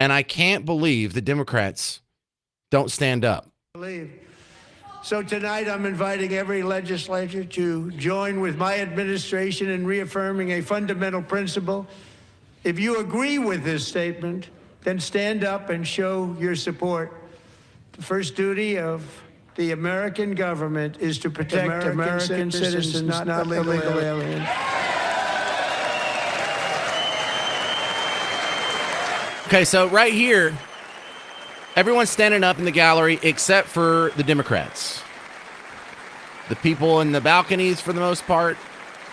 And I can't believe the Democrats don't stand up. So tonight I'm inviting every legislator to join with my administration in reaffirming a fundamental principle. If you agree with this statement, then stand up and show your support. The first duty of the American government is to protect American citizens, not illegal aliens. Okay, so right here, everyone's standing up in the gallery except for the Democrats. The people in the balconies, for the most part,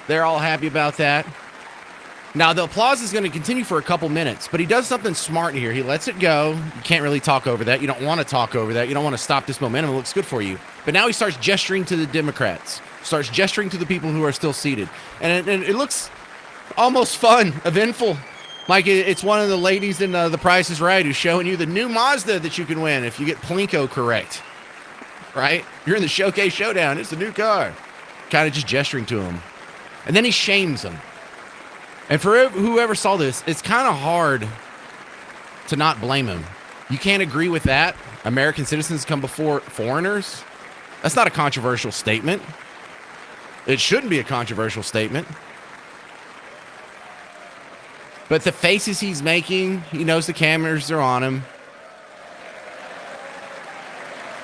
they're all happy about that. Now, the applause is going to continue for a couple minutes, but he does something smart here. He lets it go. You can't really talk over that. You don't want to talk over that. You don't want to stop this momentum. It looks good for you. But now he starts gesturing to the Democrats, starts gesturing to the people who are still seated. And it looks almost fun, eventful. Like it's one of the ladies in The Price is Right who's showing you the new Mazda that you can win if you get Plinko correct. Right? You're in the Showcase Showdown. It's the new car. Kind of just gesturing to him. And then he shames them. And for whoever saw this, it's kind of hard to not blame him. You can't agree with that. American citizens come before foreigners. That's not a controversial statement. It shouldn't be a controversial statement. But the faces he's making, he knows the cameras are on him.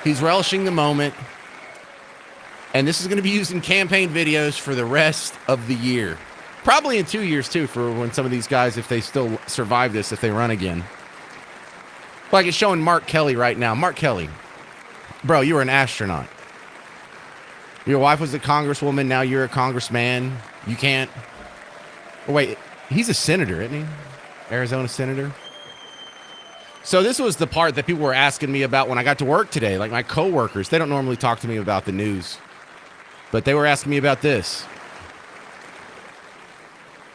He's relishing the moment. And this is going to be used in campaign videos for the rest of the year. Probably in 2 years, too, for when some of these guys, if they still survive this, if they run again. Like it's showing Mark Kelly right now. Mark Kelly, bro, you were an astronaut. Your wife was a congresswoman. Now you're a congressman. You can't. Oh, wait, he's a senator, isn't he? Arizona senator. So this was the part that people were asking me about when I got to work today. Like my coworkers, they don't normally talk to me about the news, but they were asking me about this.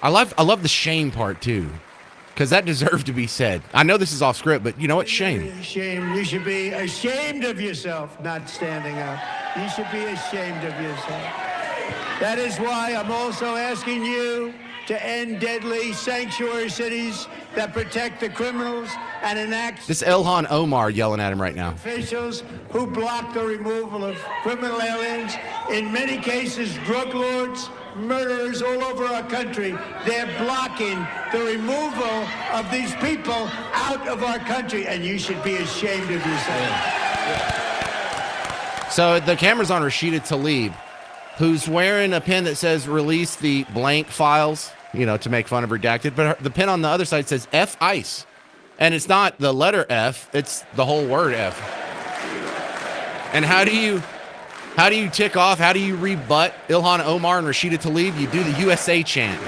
I love the shame part too, because that deserved to be said. I know this is off script, but you know what? Shame. Shame. You should be ashamed of yourself not standing up. You should be ashamed of yourself. That is why I'm also asking you to end deadly sanctuary cities that protect the criminals and enact this Ilhan Omar yelling at him right now. Officials who block the removal of criminal aliens, in many cases drug lords, murderers all over our country. They're blocking the removal of these people out of our country, and you should be ashamed of yourself. So the camera's on Rashida Tlaib, who's wearing a pin that says release the blank files, you know, to make fun of redacted. But the pin on the other side says F ICE. And it's not the letter F, it's the whole word F. And how do you tick off, how do you rebut Ilhan Omar and Rashida Tlaib? You do the USA chant.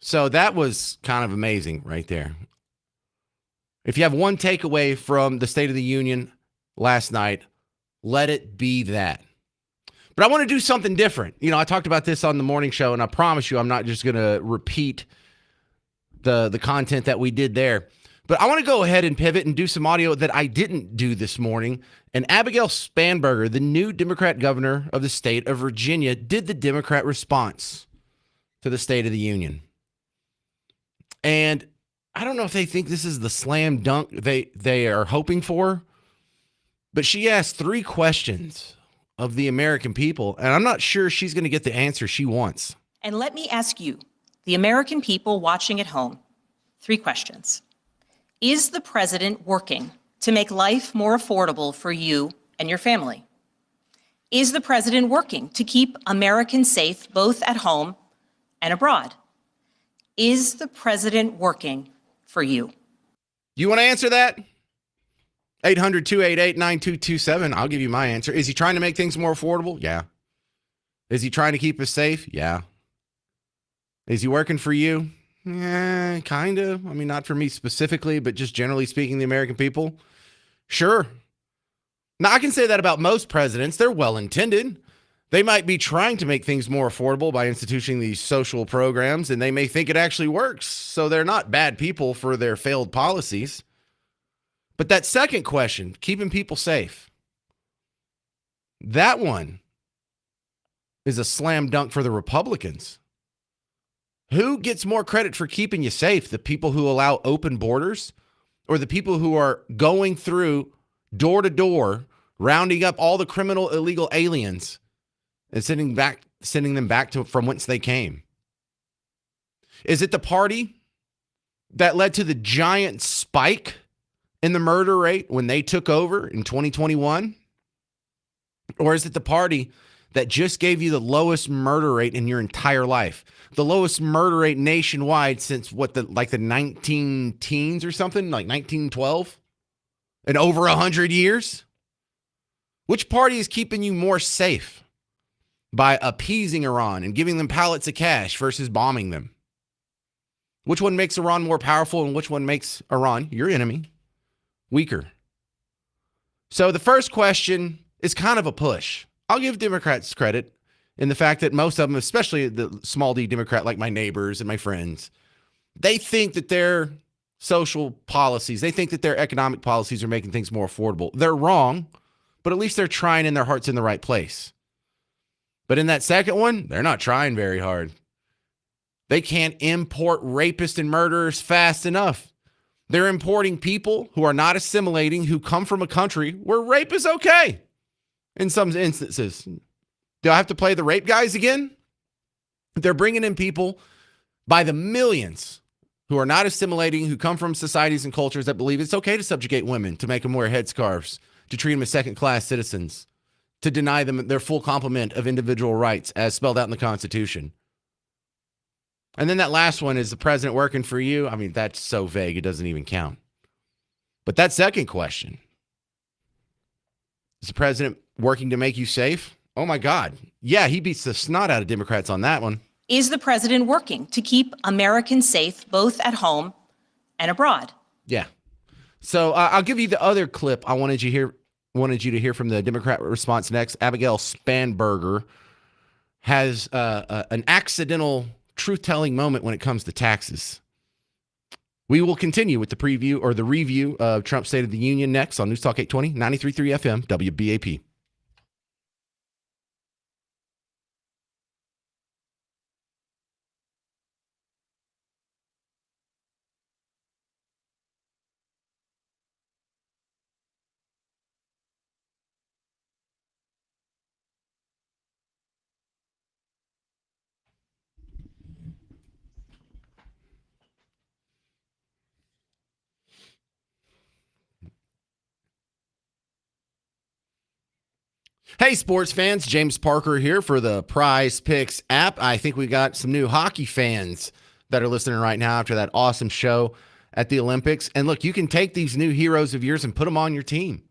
So that was kind of amazing right there. If you have one takeaway from the State of the Union last night, let it be that. But I want to do something different. You know, I talked about this on the morning show, and I promise you I'm not just going to repeat the content that we did there. But I want to go ahead and pivot and do some audio that I didn't do this morning. And Abigail Spanberger, the new Democrat governor of the state of Virginia, did the Democrat response to the State of the Union. And I don't know if they think this is the slam dunk they are hoping for, but she asked 3 questions of the American people, and I'm not sure she's going to get the answer she wants. And let me ask you, the American people watching at home, 3 questions. Is the president working to make life more affordable for you and your family? Is the president working to keep Americans safe both at home and abroad? Is the president working for you? You want to answer that? 800-288-9227. I'll give you my answer. Is he trying to make things more affordable? Yeah. Is he trying to keep us safe? Yeah. Is he working for you? Yeah, kind of. I mean, not for me specifically, but just generally speaking, the American people. Sure. Now, I can say that about most presidents. They're well-intended. They might be trying to make things more affordable by instituting these social programs, and they may think it actually works. So they're not bad people for their failed policies. But that second question, keeping people safe, that one is a slam dunk for the Republicans, Who gets more credit for keeping you safe? The people who allow open borders or the people who are going through door to door, rounding up all the criminal illegal aliens and sending them back to from whence they came? Is it the party that led to the giant spike in the murder rate when they took over in 2021? Or is it the party that just gave you the lowest murder rate in your entire life? The lowest murder rate nationwide since the 19 teens or something, like 1912? In over 100 years? Which party is keeping you more safe by appeasing Iran and giving them pallets of cash versus bombing them? Which one makes Iran more powerful and which one makes Iran, your enemy, weaker? So the first question is kind of a push. I'll give Democrats credit in the fact that most of them, especially the small d Democrat like my neighbors and my friends, they think that their social policies, they think that their economic policies are making things more affordable. They're wrong, but at least they're trying and their heart's in the right place. But in that second one, they're not trying very hard. They can't import rapists and murderers fast enough. They're importing people who are not assimilating, who come from a country where rape is okay in some instances. Do I have to play the rape guys again? They're bringing in people by the millions who are not assimilating, who come from societies and cultures that believe it's okay to subjugate women, to make them wear headscarves, to treat them as second-class citizens, to deny them their full complement of individual rights as spelled out in the Constitution. And then that last one, is the president working for you? I mean, that's so vague, it doesn't even count. But that second question, is the president working to make you safe? Oh my God. Yeah, he beats the snot out of Democrats on that one. Is the president working to keep Americans safe both at home and abroad? Yeah. So I'll give you the other clip I wanted you to hear from the Democrat response next. Abigail Spanberger has an accidental truth-telling moment when it comes to taxes. We will continue with the preview or the review of Trump's State of the Union next on News Talk 820, 93.3 FM, WBAP. Hey, sports fans, James Parker here for the Prize Picks app. I think we got some new hockey fans that are listening right now after that awesome show at the Olympics. And look, you can take these new heroes of yours and put them on your team.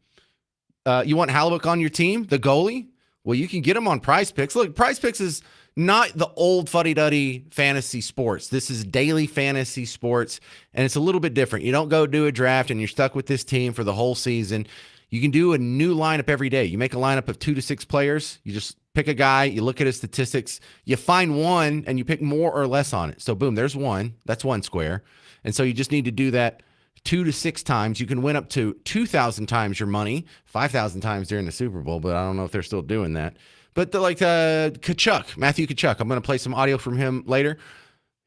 You want Hellebuyck on your team, the goalie? Well, you can get him on Prize Picks. Look, Prize Picks is not the old fuddy-duddy fantasy sports. This is daily fantasy sports, and it's a little bit different. You don't go do a draft and you're stuck with this team for the whole season. You can do a new lineup every day. You make a lineup of 2 to 6 players. You just pick a guy. You look at his statistics. You find one, and you pick more or less on it. So, boom, there's one. That's one square. And so you just need to do that 2 to 6 times. You can win up to 2,000 times your money, 5,000 times during the Super Bowl, but I don't know if they're still doing that. But Tkachuk, Matthew Tkachuk, I'm going to play some audio from him later.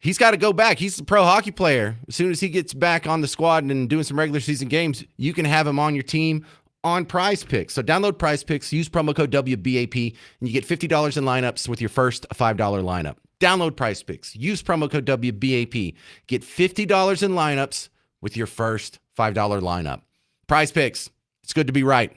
He's got to go back. He's a pro hockey player. As soon as he gets back on the squad and doing some regular season games, you can have him on your team on Prize Picks. So download Prize Picks, use promo code WBAP, and you get $50 in lineups with your first $5 lineup. Download Prize Picks, use promo code WBAP, get $50 in lineups with your first $5 lineup. Prize Picks, it's good to be right.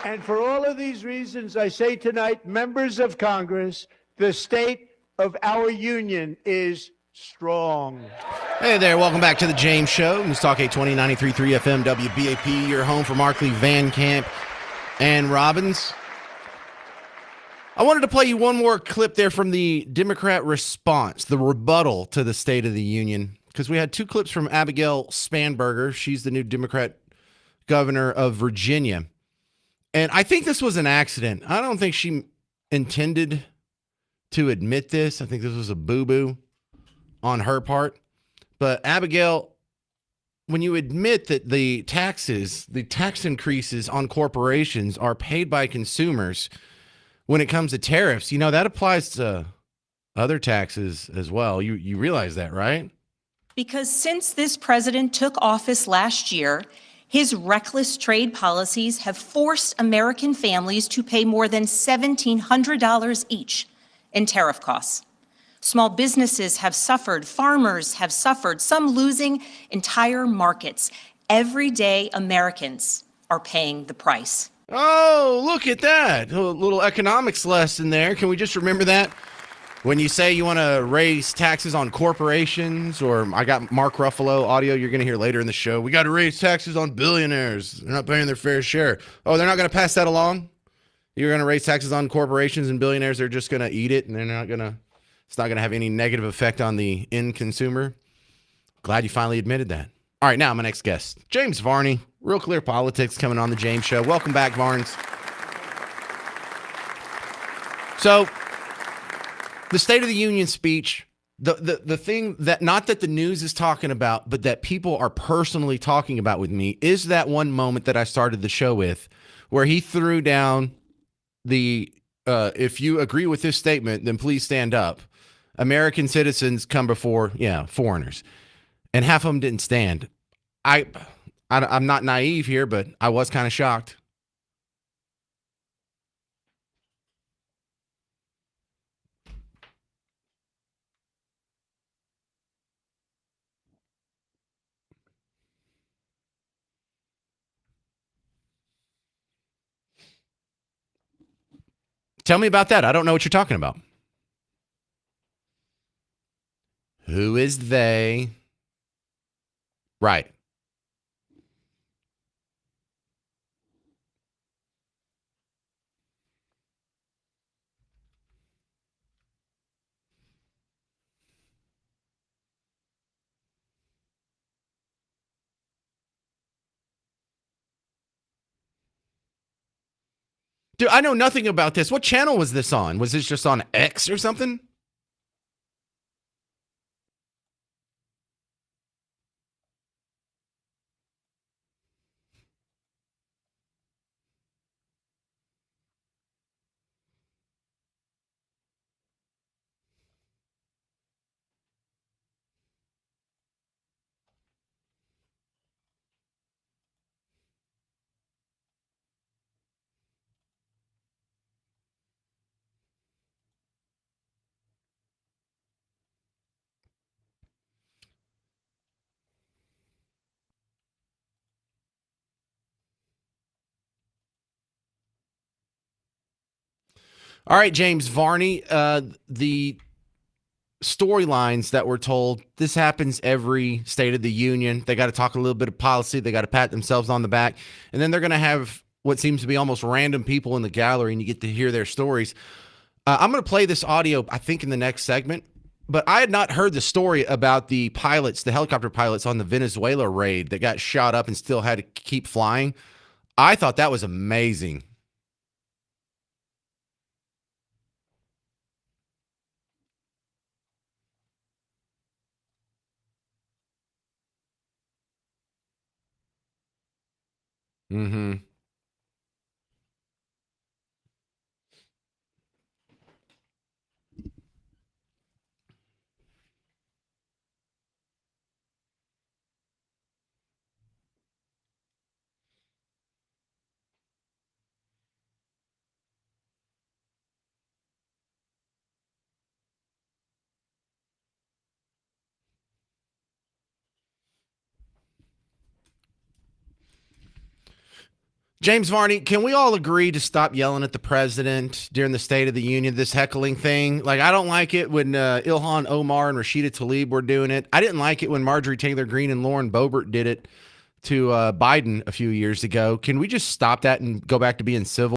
And for all of these reasons, I say tonight, members of Congress, the state of our union is strong. Hey there, welcome back to the James Show. News Talk 820, 93.3 FM, WBAP, your home for Markley, Van Camp, and Robbins. I wanted to play you one more clip there from the Democrat response, the rebuttal to the State of the Union, because we had two clips from Abigail Spanberger. She's the new Democrat governor of Virginia. And I think this was an accident. I don't think she intended to admit this. I think this was a boo-boo on her part. But Abigail, when you admit that the tax increases on corporations are paid by consumers when it comes to tariffs, you know, that applies to other taxes as well. You realize that, right? Because since this president took office last year, his reckless trade policies have forced American families to pay more than $1,700 each in tariff costs. Small businesses have suffered, farmers have suffered, some losing entire markets. Everyday Americans are paying the price. Oh, look at that. A little economics lesson there. Can we just remember that? When you say you want to raise taxes on corporations, or I got Mark Ruffalo audio you're going to hear later in the show. We got to raise taxes on billionaires. They're not paying their fair share. Oh, they're not going to pass that along? You're going to raise taxes on corporations and billionaires. They're just going to eat it, and it's not going to have any negative effect on the end consumer. Glad you finally admitted that. All right, now my next guest, James Varney, Real Clear Politics, coming on the James Show. Welcome back, Varnes. So, the State of the Union speech, the thing that, not that the news is talking about, but that people are personally talking about with me, is that one moment that I started the show with, where he threw down the, if you agree with this statement, then please stand up. American citizens come before, foreigners. And half of them didn't stand. I'm not naive here, but I was kind of shocked. Tell me about that. I don't know what you're talking about. Who is they? Right. Dude, I know nothing about this. What channel was this on? Was this just on X or something? All right, James Varney, the storylines that we're told, this happens every State of the Union. They got to talk a little bit of policy. They got to pat themselves on the back. And then they're going to have what seems to be almost random people in the gallery, and you get to hear their stories. I'm going to play this audio, I think, in the next segment. But I had not heard the story about the pilots, the helicopter pilots on the Venezuela raid that got shot up and still had to keep flying. I thought that was amazing. Mm-hmm. James Varney, can we all agree to stop yelling at the president during the State of the Union, this heckling thing? Like, I don't like it when Ilhan Omar and Rashida Tlaib were doing it. I didn't like it when Marjorie Taylor Greene and Lauren Boebert did it to Biden a few years ago. Can we just stop that and go back to being civil?